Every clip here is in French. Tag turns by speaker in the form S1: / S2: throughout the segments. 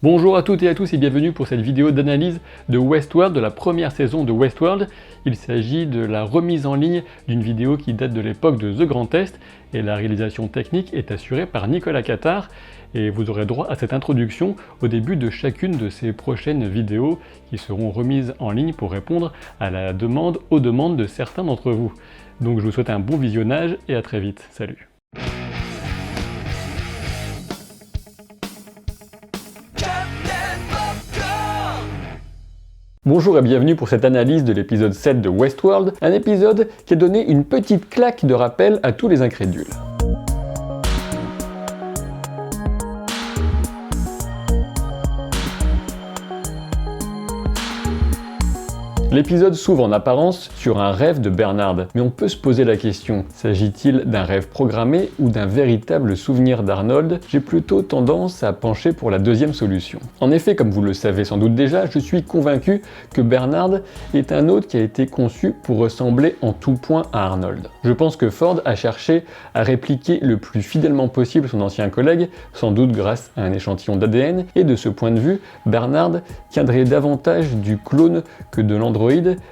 S1: Bonjour à toutes et à tous et bienvenue pour cette vidéo d'analyse de Westworld, de la première saison de Westworld. Il s'agit de la remise en ligne d'une vidéo qui date de l'époque de The Grand Est et la réalisation technique est assurée par Nicolas Cattard. Et vous aurez droit à cette introduction au début de chacune de ces prochaines vidéos qui seront remises en ligne pour répondre aux demandes de certains d'entre vous. Donc je vous souhaite un bon visionnage et à très vite. Salut! Bonjour et bienvenue pour cette analyse de l'épisode 7 de Westworld, un épisode qui a donné une petite claque de rappel à tous les incrédules. L'épisode s'ouvre en apparence sur un rêve de Bernard, mais on peut se poser la question, s'agit-il d'un rêve programmé ou d'un véritable souvenir d'Arnold? J'ai plutôt tendance à pencher pour la deuxième solution. En effet, comme vous le savez sans doute déjà, je suis convaincu que Bernard est un hôte qui a été conçu pour ressembler en tout point à Arnold. Je pense que Ford a cherché à répliquer le plus fidèlement possible son ancien collègue, sans doute grâce à un échantillon d'ADN, et de ce point de vue, Bernard tiendrait davantage du clone que de l'androïde,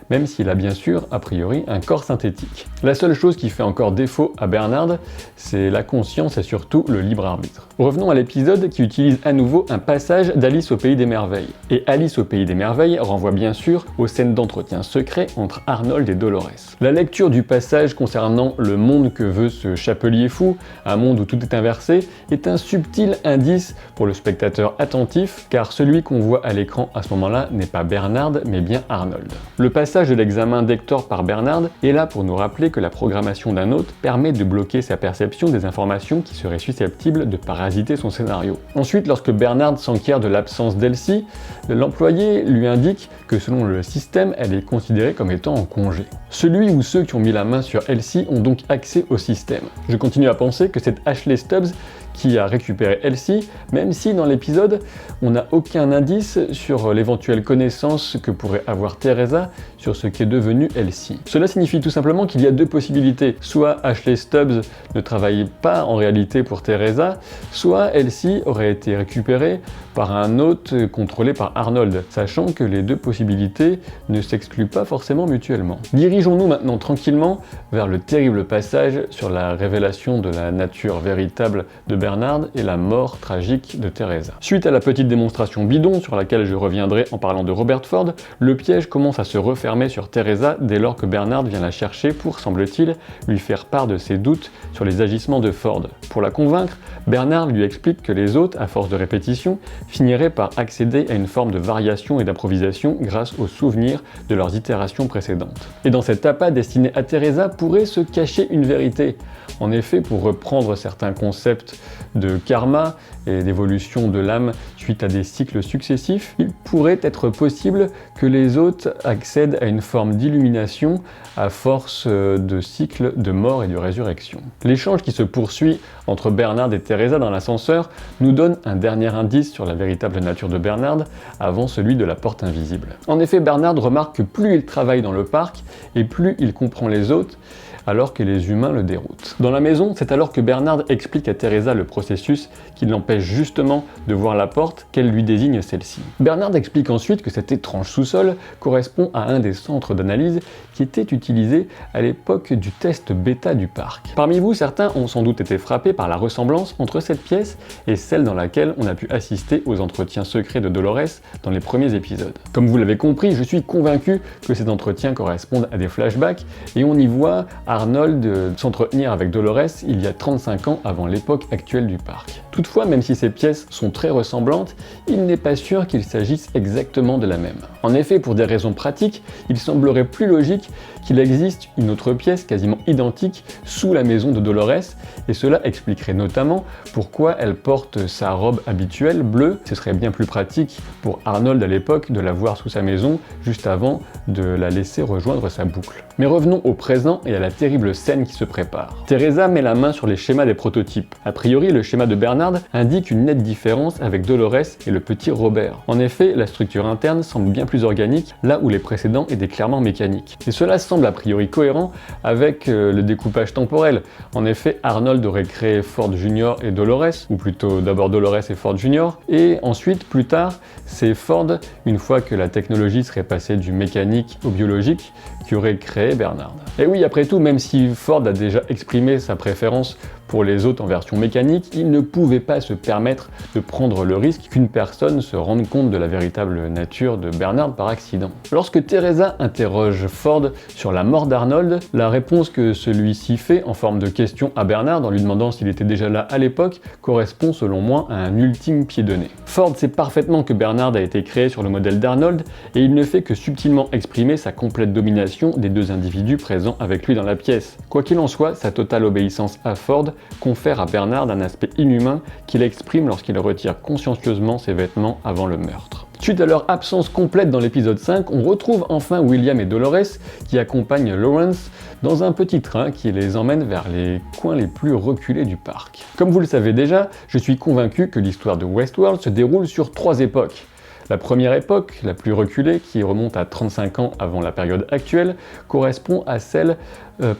S1: même s'il a bien sûr, a priori, un corps synthétique. La seule chose qui fait encore défaut à Bernard, c'est la conscience et surtout le libre arbitre. Revenons à l'épisode qui utilise à nouveau un passage d'Alice au Pays des Merveilles. Et Alice au Pays des Merveilles renvoie bien sûr aux scènes d'entretien secret entre Arnold et Dolores. La lecture du passage concernant le monde que veut ce chapelier fou, un monde où tout est inversé, est un subtil indice pour le spectateur attentif, car celui qu'on voit à l'écran à ce moment-là n'est pas Bernard, mais bien Arnold. Le passage de l'examen d'Hector par Bernard est là pour nous rappeler que la programmation d'un hôte permet de bloquer sa perception des informations qui seraient susceptibles de parasiter son scénario. Ensuite, lorsque Bernard s'enquiert de l'absence d'Elsie, l'employé lui indique que selon le système, elle est considérée comme étant en congé. Celui ou ceux qui ont mis la main sur Elsie ont donc accès au système. Je continue à penser que c'est Ashley Stubbs qui a récupéré Elsie, même si dans l'épisode, on n'a aucun indice sur l'éventuelle connaissance que pourrait avoir Teresa sur ce qu'est devenu Elsie. Cela signifie tout simplement qu'il y a deux possibilités. Soit Ashley Stubbs ne travaillait pas en réalité pour Teresa, soit Elsie aurait été récupérée par un hôte contrôlé par Arnold, sachant que les deux possibilités ne s'excluent pas forcément mutuellement. Dirigeons-nous maintenant tranquillement vers le terrible passage sur la révélation de la nature véritable de Bernard et la mort tragique de Teresa. Suite à la petite démonstration bidon sur laquelle je reviendrai en parlant de Robert Ford, le piège commence à se refermer sur Teresa dès lors que Bernard vient la chercher pour, semble-t-il, lui faire part de ses doutes sur les agissements de Ford. Pour la convaincre, Bernard lui explique que les hôtes, à force de répétition, finiraient par accéder à une forme de variation et d'improvisation grâce aux souvenirs de leurs itérations précédentes. Et dans cet appât destiné à Teresa pourrait se cacher une vérité. En effet, pour reprendre certains concepts de karma et d'évolution de l'âme suite à des cycles successifs, il pourrait être possible que les hôtes accèdent à une forme d'illumination à force de cycles de mort et de résurrection. L'échange qui se poursuit entre Bernard et Teresa dans l'ascenseur nous donne un dernier indice sur la véritable nature de Bernard avant celui de la porte invisible. En effet, Bernard remarque que plus il travaille dans le parc et plus il comprend les hôtes, alors que les humains le déroutent. Dans la maison, c'est alors que Bernard explique à Teresa le processus qui l'empêche justement de voir la porte qu'elle lui désigne celle-ci. Bernard explique ensuite que cet étrange sous-sol correspond à un des centres d'analyse qui était utilisé à l'époque du test bêta du parc. Parmi vous, certains ont sans doute été frappés par la ressemblance entre cette pièce et celle dans laquelle on a pu assister aux entretiens secrets de Dolores dans les premiers épisodes. Comme vous l'avez compris, je suis convaincu que ces entretiens correspondent à des flashbacks et on y voit Arnold s'entretenir avec Dolores il y a 35 ans avant l'époque actuelle du parc. Toutefois, même si ces pièces sont très ressemblantes, il n'est pas sûr qu'il s'agisse exactement de la même. En effet, pour des raisons pratiques, il semblerait plus logique qu'il existe une autre pièce quasiment identique sous la maison de Dolores, et cela expliquerait notamment pourquoi elle porte sa robe habituelle bleue. Ce serait bien plus pratique pour Arnold à l'époque de la voir sous sa maison juste avant de la laisser rejoindre sa boucle. Mais revenons au présent et à la terrible scène qui se prépare. Teresa met la main sur les schémas des prototypes. A priori, le schéma de Bernard indique une nette différence avec Dolores et le petit Robert. En effet, la structure interne semble bien plus plus organique, là où les précédents étaient clairement mécaniques. Et cela semble a priori cohérent avec le découpage temporel. En effet, Arnold aurait créé Ford Jr. et Dolores, ou plutôt d'abord Dolores et Ford Jr., et ensuite, plus tard, c'est Ford, une fois que la technologie serait passée du mécanique au biologique, qui aurait créé Bernard. Et oui, après tout, même si Ford a déjà exprimé sa préférence pour les autres en version mécanique, il ne pouvait pas se permettre de prendre le risque qu'une personne se rende compte de la véritable nature de Bernard par accident. Lorsque Teresa interroge Ford sur la mort d'Arnold, la réponse que celui-ci fait en forme de question à Bernard en lui demandant s'il était déjà là à l'époque correspond selon moi à un ultime pied de nez. Ford sait parfaitement que Bernard a été créé sur le modèle d'Arnold et il ne fait que subtilement exprimer sa complète domination des deux individus présents avec lui dans la pièce. Quoi qu'il en soit, sa totale obéissance à Ford confère à Bernard un aspect inhumain qu'il exprime lorsqu'il retire consciencieusement ses vêtements avant le meurtre. Suite à leur absence complète dans l'épisode 5, on retrouve enfin William et Dolores qui accompagnent Lawrence dans un petit train qui les emmène vers les coins les plus reculés du parc. Comme vous le savez déjà, je suis convaincu que l'histoire de Westworld se déroule sur 3 époques. La première époque, la plus reculée, qui remonte à 35 ans avant la période actuelle, correspond à celle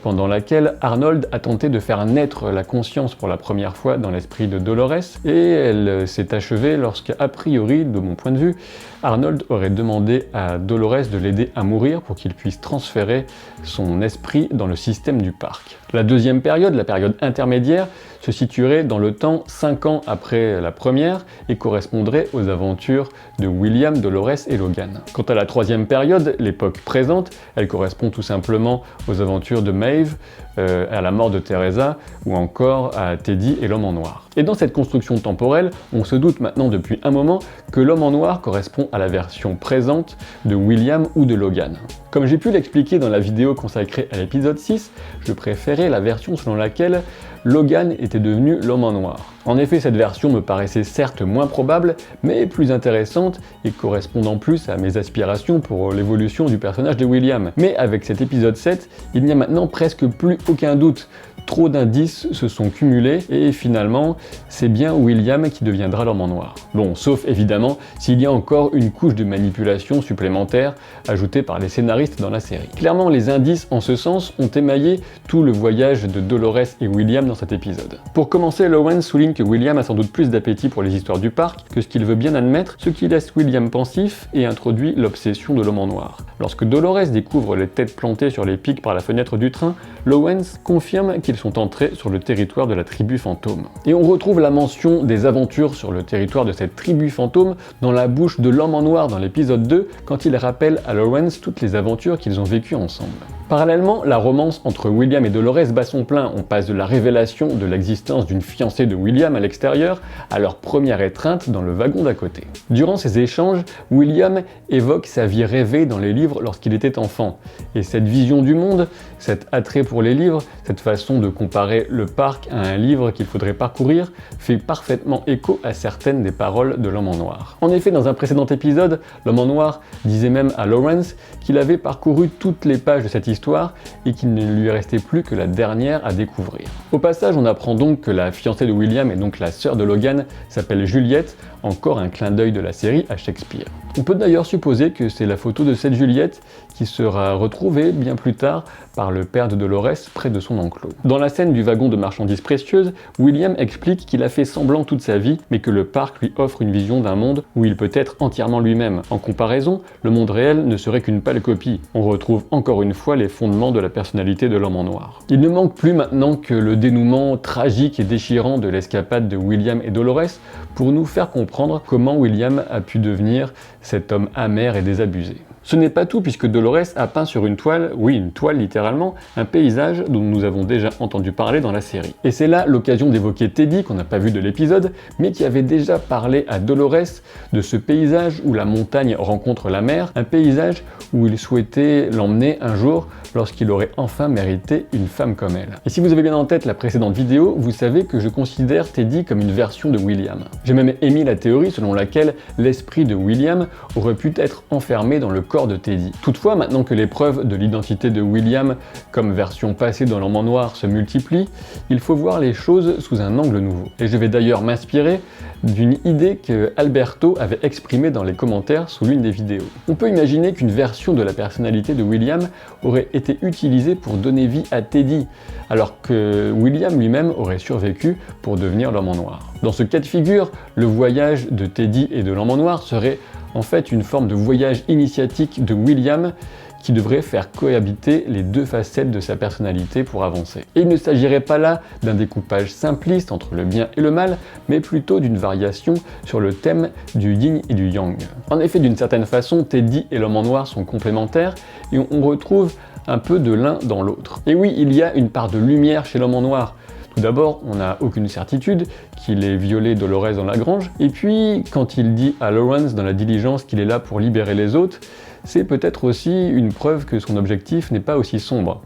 S1: pendant laquelle Arnold a tenté de faire naître la conscience pour la première fois dans l'esprit de Dolores, et elle s'est achevée lorsqu'à priori, de mon point de vue, Arnold aurait demandé à Dolores de l'aider à mourir pour qu'il puisse transférer son esprit dans le système du parc. La deuxième période, la période intermédiaire, se situerait dans le temps 5 ans après la première et correspondrait aux aventures de William, Dolores et Logan. Quant à la troisième période, l'époque présente, elle correspond tout simplement aux aventures de Maeve, à la mort de Teresa ou encore à Teddy et l'homme en noir. Et dans cette construction temporelle, on se doute maintenant depuis un moment que l'homme en noir correspond à la version présente de William ou de Logan. Comme j'ai pu l'expliquer dans la vidéo consacrée à l'épisode 6, je préférais la version selon laquelle Logan était devenu l'homme en noir. En effet, cette version me paraissait certes moins probable, mais plus intéressante et correspondant plus à mes aspirations pour l'évolution du personnage de William. Mais avec cet épisode 7, il n'y a maintenant presque plus aucun doute. Trop d'indices se sont cumulés et finalement, c'est bien William qui deviendra l'homme en noir. Bon, sauf évidemment s'il y a encore une couche de manipulation supplémentaire ajoutée par les scénaristes dans la série. Clairement, les indices en ce sens ont émaillé tout le voyage de Dolores et William dans cet épisode. Pour commencer, Lawrence souligne que William a sans doute plus d'appétit pour les histoires du parc que ce qu'il veut bien admettre, ce qui laisse William pensif et introduit l'obsession de l'homme en noir. Lorsque Dolores découvre les têtes plantées sur les pics par la fenêtre du train, Lawrence confirme qu'ils sont entrés sur le territoire de la tribu fantôme. Et on retrouve la mention des aventures sur le territoire de cette tribu fantôme dans la bouche de l'homme en noir dans l'épisode 2 quand il rappelle à Lawrence toutes les aventures qu'ils ont vécues ensemble. Parallèlement, la romance entre William et Dolores bat son plein. On passe de la révélation de l'existence d'une fiancée de William à l'extérieur à leur première étreinte dans le wagon d'à côté. Durant ces échanges, William évoque sa vie rêvée dans les livres lorsqu'il était enfant. Et cette vision du monde, cet attrait pour les livres, cette façon de comparer le parc à un livre qu'il faudrait parcourir, fait parfaitement écho à certaines des paroles de l'homme en noir. En effet, dans un précédent épisode, l'homme en noir disait même à Lawrence qu'il avait parcouru toutes les pages de cette histoire et qu'il ne lui restait plus que la dernière à découvrir. Au passage, on apprend donc que la fiancée de William et donc la sœur de Logan s'appelle Juliette, encore un clin d'œil de la série à Shakespeare. On peut d'ailleurs supposer que c'est la photo de cette Juliette qui sera retrouvée bien plus tard par le père de Dolores près de son enclos. Dans la scène du wagon de marchandises précieuses, William explique qu'il a fait semblant toute sa vie, mais que le parc lui offre une vision d'un monde où il peut être entièrement lui-même. En comparaison, le monde réel ne serait qu'une pâle copie. On retrouve encore une fois les fondements de la personnalité de l'homme en noir. Il ne manque plus maintenant que le dénouement tragique et déchirant de l'escapade de William et Dolores pour nous faire comprendre comment William a pu devenir cet homme amer et désabusé. Ce n'est pas tout puisque Dolores a peint sur une toile, oui une toile littéralement, un paysage dont nous avons déjà entendu parler dans la série. Et c'est là l'occasion d'évoquer Teddy qu'on n'a pas vu de l'épisode, mais qui avait déjà parlé à Dolores de ce paysage où la montagne rencontre la mer, un paysage où il souhaitait l'emmener un jour lorsqu'il aurait enfin mérité une femme comme elle. Et si vous avez bien en tête la précédente vidéo, vous savez que je considère Teddy comme une version de William. J'ai même émis la théorie selon laquelle l'esprit de William aurait pu être enfermé dans le corps de Teddy. Toutefois, maintenant que les preuves de l'identité de William comme version passée dans l'Homme en Noir se multiplient, il faut voir les choses sous un angle nouveau. Et je vais d'ailleurs m'inspirer d'une idée que Alberto avait exprimée dans les commentaires sous l'une des vidéos. On peut imaginer qu'une version de la personnalité de William aurait été utilisée pour donner vie à Teddy, alors que William lui-même aurait survécu pour devenir l'Homme en Noir. Dans ce cas de figure, le voyage de Teddy et de l'Homme en Noir serait en fait une forme de voyage initiatique de William qui devrait faire cohabiter les deux facettes de sa personnalité pour avancer. Et il ne s'agirait pas là d'un découpage simpliste entre le bien et le mal, mais plutôt d'une variation sur le thème du yin et du yang. En effet, d'une certaine façon, Teddy et l'Homme en Noir sont complémentaires et on retrouve un peu de l'un dans l'autre. Et oui, il y a une part de lumière chez l'Homme en Noir. Tout d'abord, on n'a aucune certitude qu'il ait violé Dolores dans la grange, et puis quand il dit à Lawrence dans la diligence qu'il est là pour libérer les autres, c'est peut-être aussi une preuve que son objectif n'est pas aussi sombre.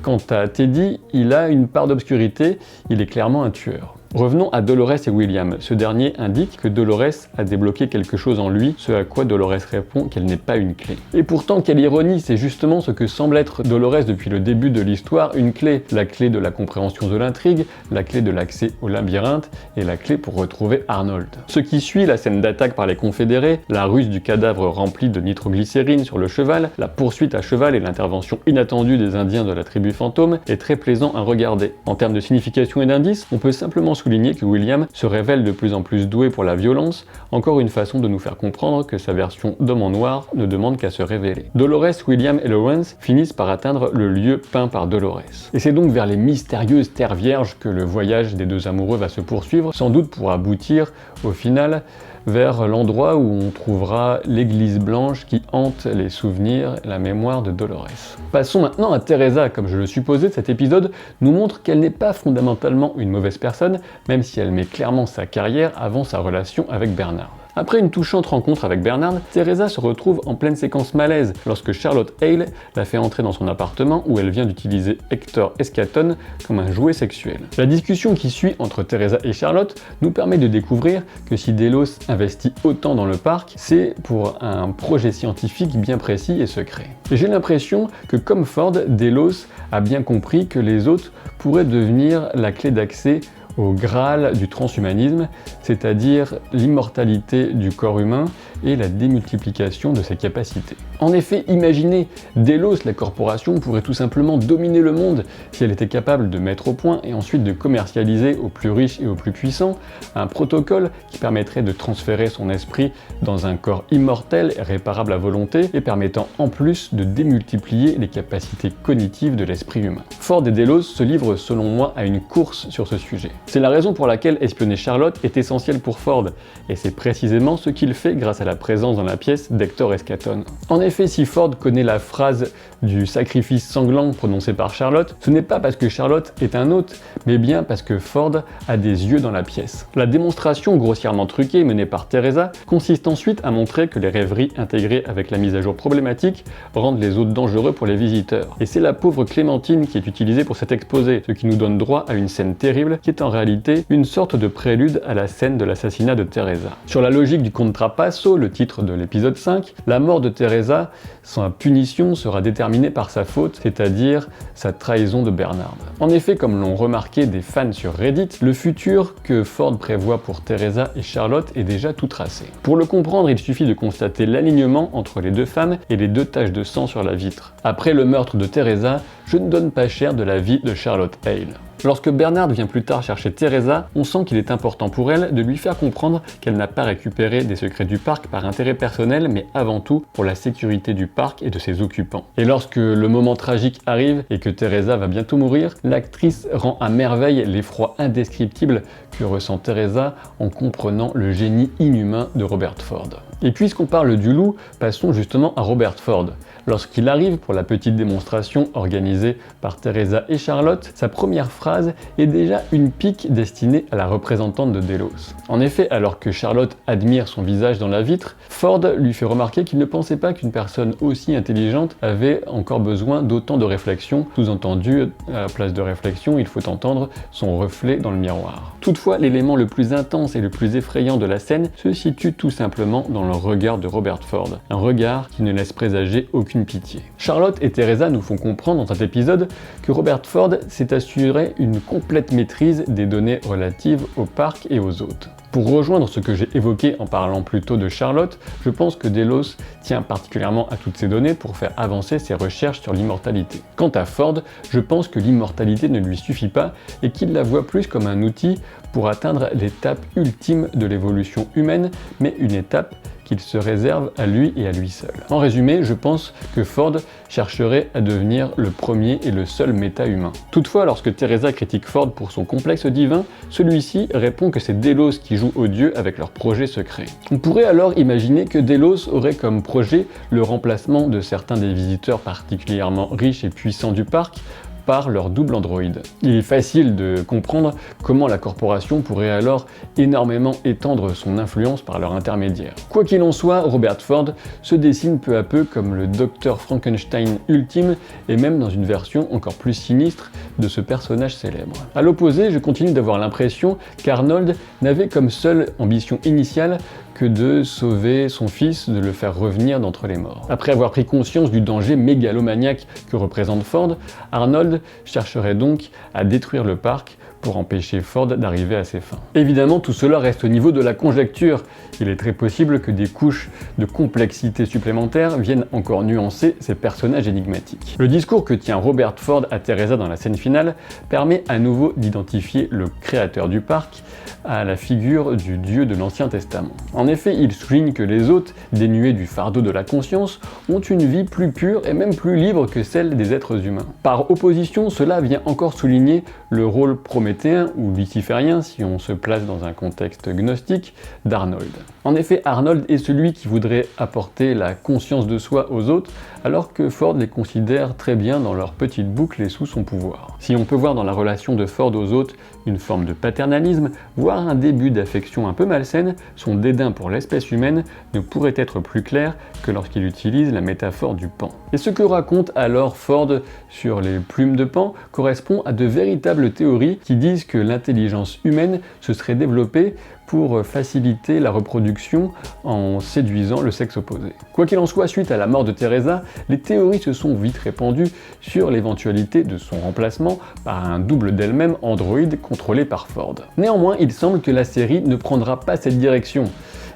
S1: Quant à Teddy, il a une part d'obscurité, il est clairement un tueur. Revenons à Dolores et William. Ce dernier indique que Dolores a débloqué quelque chose en lui, ce à quoi Dolores répond qu'elle n'est pas une clé. Et pourtant, quelle ironie, c'est justement ce que semble être Dolores depuis le début de l'histoire, une clé. La clé de la compréhension de l'intrigue, la clé de l'accès au labyrinthe et la clé pour retrouver Arnold. Ce qui suit, la scène d'attaque par les confédérés, la ruse du cadavre rempli de nitroglycérine sur le cheval, la poursuite à cheval et l'intervention inattendue des Indiens de la tribu fantôme est très plaisant à regarder. En termes de signification et d'indices, on peut simplement souligner que William se révèle de plus en plus doué pour la violence, encore une façon de nous faire comprendre que sa version d'Homme en Noir ne demande qu'à se révéler. Dolores, William et Lawrence finissent par atteindre le lieu peint par Dolores. Et c'est donc vers les mystérieuses terres vierges que le voyage des deux amoureux va se poursuivre, sans doute pour aboutir, au final, vers l'endroit où on trouvera l'église blanche qui hante les souvenirs et la mémoire de Dolores. Passons maintenant à Teresa. Comme je le supposais, cet épisode nous montre qu'elle n'est pas fondamentalement une mauvaise personne, même si elle met clairement sa carrière avant sa relation avec Bernard. Après une touchante rencontre avec Bernard, Teresa se retrouve en pleine séquence malaise lorsque Charlotte Hale la fait entrer dans son appartement où elle vient d'utiliser Hector Escaton comme un jouet sexuel. La discussion qui suit entre Teresa et Charlotte nous permet de découvrir que si Delos investit autant dans le parc, c'est pour un projet scientifique bien précis et secret. Et j'ai l'impression que comme Ford, Delos a bien compris que les autres pourraient devenir la clé d'accès au Graal du transhumanisme, c'est-à-dire l'immortalité du corps humain et la démultiplication de ses capacités. En effet, imaginez, Delos, la corporation, pourrait tout simplement dominer le monde si elle était capable de mettre au point et ensuite de commercialiser aux plus riches et aux plus puissants un protocole qui permettrait de transférer son esprit dans un corps immortel et réparable à volonté et permettant en plus de démultiplier les capacités cognitives de l'esprit humain. Ford et Delos se livrent selon moi à une course sur ce sujet. C'est la raison pour laquelle espionner Charlotte est essentiel pour Ford, et c'est précisément ce qu'il fait grâce à la présence dans la pièce d'Hector Escaton. En effet, si Ford connaît la phrase du sacrifice sanglant prononcée par Charlotte, ce n'est pas parce que Charlotte est un hôte, mais bien parce que Ford a des yeux dans la pièce. La démonstration grossièrement truquée menée par Teresa consiste ensuite à montrer que les rêveries intégrées avec la mise à jour problématique rendent les hôtes dangereux pour les visiteurs. Et c'est la pauvre Clémentine qui est utilisée pour cet exposé, ce qui nous donne droit à une scène terrible qui est en réalité une sorte de prélude à la scène de l'assassinat de Teresa. Sur la logique du contrapasso, le titre de l'épisode 5, la mort de Teresa, sa punition sera déterminée par sa faute, c'est-à-dire sa trahison de Bernard. En effet, comme l'ont remarqué des fans sur Reddit, le futur que Ford prévoit pour Teresa et Charlotte est déjà tout tracé. Pour le comprendre, il suffit de constater l'alignement entre les deux femmes et les deux taches de sang sur la vitre. Après le meurtre de Teresa, je ne donne pas cher de la vie de Charlotte Hale. Lorsque Bernard vient plus tard chercher Teresa, on sent qu'il est important pour elle de lui faire comprendre qu'elle n'a pas récupéré des secrets du parc par intérêt personnel, mais avant tout pour la sécurité du parc et de ses occupants. Et lorsque le moment tragique arrive et que Teresa va bientôt mourir, l'actrice rend à merveille l'effroi indescriptible que ressent Teresa en comprenant le génie inhumain de Robert Ford. Et puisqu'on parle du loup, passons justement à Robert Ford. Lorsqu'il arrive pour la petite démonstration organisée par Teresa et Charlotte, sa première phrase est déjà une pique destinée à la représentante de Delos. En effet, alors que Charlotte admire son visage dans la vitre, Ford lui fait remarquer qu'il ne pensait pas qu'une personne aussi intelligente avait encore besoin d'autant de réflexion. Sous-entendu, à la place de réflexion, il faut entendre son reflet dans le miroir. Toutefois, l'élément le plus intense et le plus effrayant de la scène se situe tout simplement dans le regard de Robert Ford, un regard qui ne laisse présager aucune pitié. Charlotte et Teresa nous font comprendre dans cet épisode que Robert Ford s'est assuré une complète maîtrise des données relatives au parc et aux hôtes. Pour rejoindre ce que j'ai évoqué en parlant plus tôt de Charlotte, je pense que Delos tient particulièrement à toutes ces données pour faire avancer ses recherches sur l'immortalité. Quant à Ford, je pense que l'immortalité ne lui suffit pas et qu'il la voit plus comme un outil pour atteindre l'étape ultime de l'évolution humaine, mais une étape qu'il se réserve à lui et à lui seul. En résumé, je pense que Ford chercherait à devenir le premier et le seul méta-humain. Toutefois, lorsque Teresa critique Ford pour son complexe divin, celui-ci répond que c'est Delos qui joue aux dieux avec leur projet secret. On pourrait alors imaginer que Delos aurait comme projet le remplacement de certains des visiteurs particulièrement riches et puissants du parc par leur double androïde. Il est facile de comprendre comment la corporation pourrait alors énormément étendre son influence par leur intermédiaire. Quoi qu'il en soit, Robert Ford se dessine peu à peu comme le docteur Frankenstein ultime et même dans une version encore plus sinistre de ce personnage célèbre. A l'opposé, je continue d'avoir l'impression qu'Arnold n'avait comme seule ambition initiale que de sauver son fils, de le faire revenir d'entre les morts. Après avoir pris conscience du danger mégalomaniaque que représente Ford, Arnold chercherait donc à détruire le parc pour empêcher Ford d'arriver à ses fins. Évidemment, tout cela reste au niveau de la conjecture. Il est très possible que des couches de complexité supplémentaires viennent encore nuancer ces personnages énigmatiques. Le discours que tient Robert Ford à Teresa dans la scène finale permet à nouveau d'identifier le créateur du parc à la figure du Dieu de l'Ancien Testament. En effet, il souligne que les hôtes, dénués du fardeau de la conscience, ont une vie plus pure et même plus libre que celle des êtres humains. Par opposition, cela vient encore souligner le rôle prométhéen ou luciférien, si on se place dans un contexte gnostique, d'Arnold. En effet, Arnold est celui qui voudrait apporter la conscience de soi aux autres, alors que Ford les considère très bien dans leur petite boucle et sous son pouvoir. Si on peut voir dans la relation de Ford aux autres une forme de paternalisme, voire un début d'affection un peu malsaine, son dédain pour l'espèce humaine ne pourrait être plus clair que lorsqu'il utilise la métaphore du pan. Et ce que raconte alors Ford sur les plumes de Pan correspond à de véritables théories qui disent que l'intelligence humaine se serait développée pour faciliter la reproduction en séduisant le sexe opposé. Quoi qu'il en soit, suite à la mort de Teresa, les théories se sont vite répandues sur l'éventualité de son remplacement par un double d'elle-même androïde contrôlé par Ford. Néanmoins, il semble que la série ne prendra pas cette direction.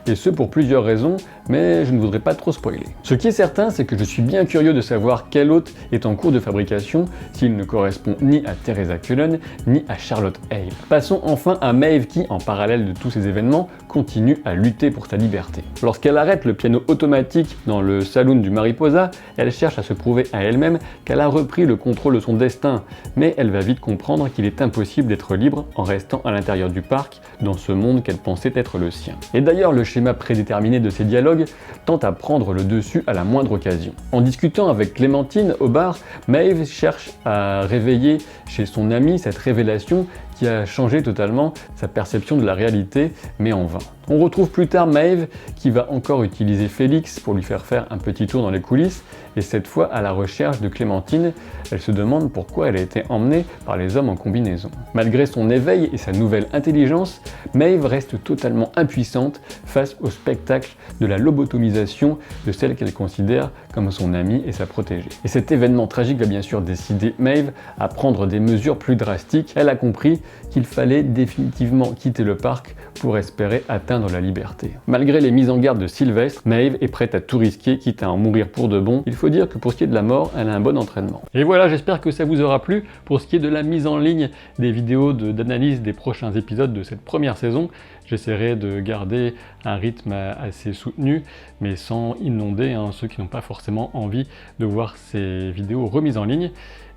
S1: Et ce pour plusieurs raisons, mais je ne voudrais pas trop spoiler. Ce qui est certain, c'est que je suis bien curieux de savoir quel hôte est en cours de fabrication, s'il ne correspond ni à Teresa Cullen, ni à Charlotte Hale. Passons enfin à Maeve qui, en parallèle de tous ces événements, continue à lutter pour sa liberté. Lorsqu'elle arrête le piano automatique dans le saloon du Mariposa, elle cherche à se prouver à elle-même qu'elle a repris le contrôle de son destin, mais elle va vite comprendre qu'il est impossible d'être libre en restant à l'intérieur du parc, dans ce monde qu'elle pensait être le sien. Et d'ailleurs, le schéma prédéterminé de ces dialogues tente à prendre le dessus à la moindre occasion. En discutant avec Clémentine au bar, Maeve cherche à réveiller chez son amie cette révélation qui a changé totalement sa perception de la réalité, mais en vain. On retrouve plus tard Maeve qui va encore utiliser Félix pour lui faire un petit tour dans les coulisses, et cette fois à la recherche de Clémentine, elle se demande pourquoi elle a été emmenée par les hommes en combinaison. Malgré son éveil et sa nouvelle intelligence, Maeve reste totalement impuissante face au spectacle de la lobotomisation de celle qu'elle considère comme son amie et sa protégée. Et cet événement tragique va bien sûr décider Maeve à prendre des mesures plus drastiques. Elle a compris qu'il fallait définitivement quitter le parc pour espérer atteindre la liberté. Malgré les mises en garde de Sylvestre, Maeve est prête à tout risquer, quitte à en mourir pour de bon. Il faut dire que pour ce qui est de la mort, elle a un bon entraînement. Et voilà, j'espère que ça vous aura plu. Pour ce qui est de la mise en ligne des vidéos d'analyse des prochains épisodes de cette première saison, j'essaierai de garder un rythme assez soutenu, mais sans inonder ceux qui n'ont pas forcément envie de voir ces vidéos remises en ligne.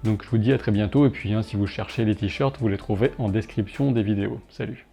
S1: Donc je vous dis à très bientôt, et puis si vous cherchez les t-shirts, vous les trouvez en description des vidéos. Salut!